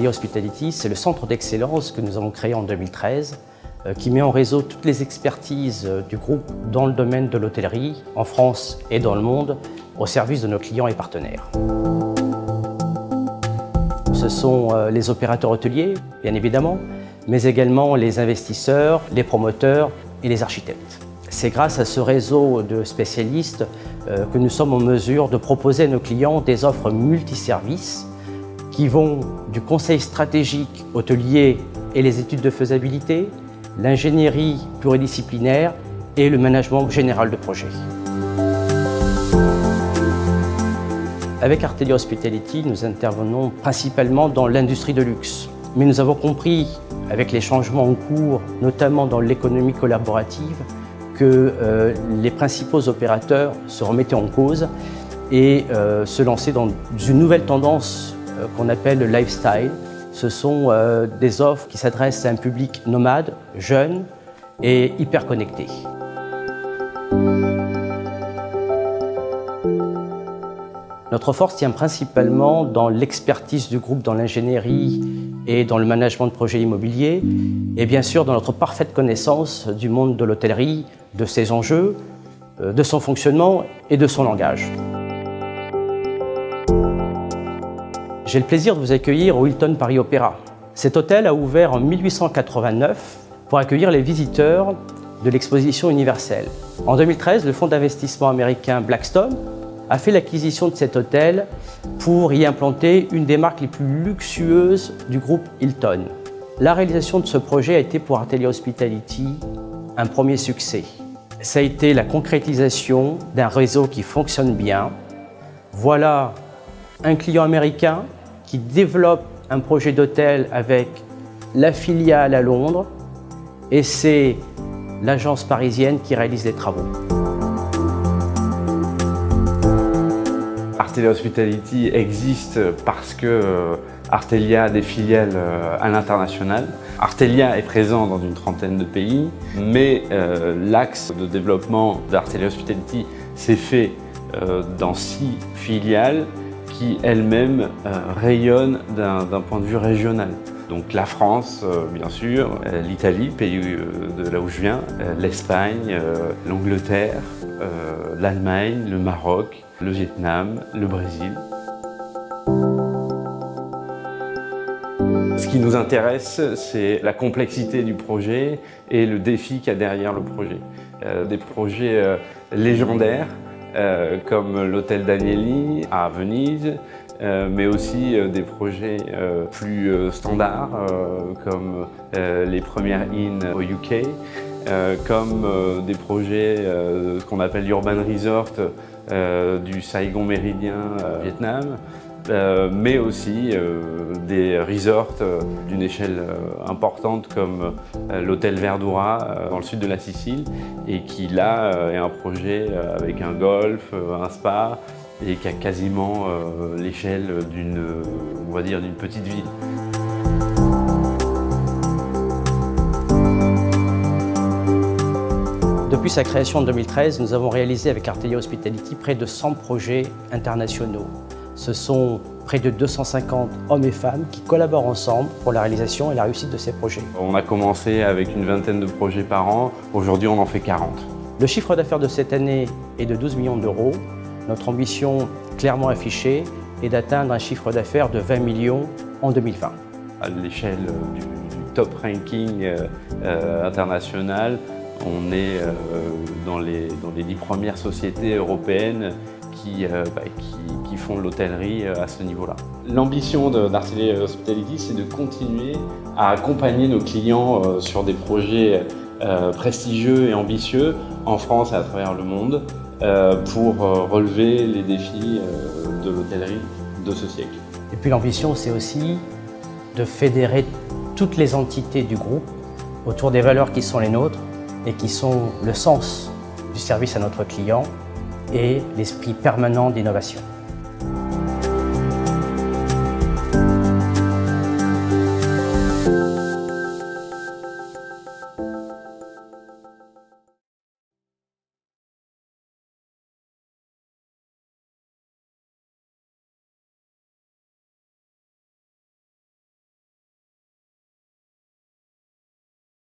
Artelia Hospitality, c'est le centre d'excellence que nous avons créé en 2013, qui met en réseau toutes les expertises du groupe dans le domaine de l'hôtellerie, en France et dans le monde, au service de nos clients et partenaires. Ce sont les opérateurs hôteliers, bien évidemment, mais également les investisseurs, les promoteurs et les architectes. C'est grâce à ce réseau de spécialistes que nous sommes en mesure de proposer à nos clients des offres multiservices qui vont du conseil stratégique hôtelier et les études de faisabilité, l'ingénierie pluridisciplinaire et le management général de projet. Avec Artelia Hospitality, nous intervenons principalement dans l'industrie de luxe. Mais nous avons compris, avec les changements en cours, notamment dans l'économie collaborative, que les principaux opérateurs se remettaient en cause et se lançaient dans une nouvelle tendance qu'on appelle le lifestyle. Ce sont des offres qui s'adressent à un public nomade, jeune et hyper connecté. Notre force tient principalement dans l'expertise du groupe dans l'ingénierie et dans le management de projets immobiliers et bien sûr dans notre parfaite connaissance du monde de l'hôtellerie, de ses enjeux, de son fonctionnement et de son langage. J'ai le plaisir de vous accueillir au Hilton Paris Opéra. Cet hôtel a ouvert en 1889 pour accueillir les visiteurs de l'exposition universelle. En 2013, le fonds d'investissement américain Blackstone a fait l'acquisition de cet hôtel pour y implanter une des marques les plus luxueuses du groupe Hilton. La réalisation de ce projet a été pour Artelia Hospitality un premier succès. Ça a été la concrétisation d'un réseau qui fonctionne bien. Voilà un client américain qui développe un projet d'hôtel avec la filiale à Londres et c'est l'agence parisienne qui réalise les travaux. Artelia Hospitality existe parce que Artelia a des filiales à l'international. Artelia est présent dans une trentaine de pays, mais l'axe de développement d'Artelia Hospitality s'est fait dans 6 filiales qui elles-mêmes rayonnent d'un point de vue régional. Donc la France, bien sûr, l'Italie, pays de là où je viens, l'Espagne, l'Angleterre, l'Allemagne, le Maroc, le Vietnam, le Brésil. Ce qui nous intéresse, c'est la complexité du projet et le défi qu'il y a derrière le projet. Des projets légendaires comme l'hôtel d'Agnelli à Venise, mais aussi des projets plus standards comme les premières Inn au UK, comme des projets qu'on appelle l'Urban Resort du Saigon Méridien Vietnam, mais aussi des resorts d'une échelle importante comme l'hôtel Verdura dans le sud de la Sicile et qui là est un projet avec un golf, un spa et qui a quasiment l'échelle d'une, on va dire, d'une petite ville. Depuis sa création en 2013, nous avons réalisé avec Artelia Hospitality près de 100 projets internationaux. Ce sont près de 250 hommes et femmes qui collaborent ensemble pour la réalisation et la réussite de ces projets. On a commencé avec une vingtaine de projets par an, aujourd'hui on en fait 40. Le chiffre d'affaires de cette année est de 12 millions d'euros. Notre ambition clairement affichée est d'atteindre un chiffre d'affaires de 20 millions en 2020. À l'échelle du top ranking international, on est dans les 10 premières sociétés européennes qui font de l'hôtellerie à ce niveau-là. L'ambition d'Artelia Hospitality, c'est de continuer à accompagner nos clients sur des projets prestigieux et ambitieux en France et à travers le monde pour relever les défis de l'hôtellerie de ce siècle. Et puis l'ambition, c'est aussi de fédérer toutes les entités du groupe autour des valeurs qui sont les nôtres et qui sont le sens du service à notre client et l'esprit permanent d'innovation.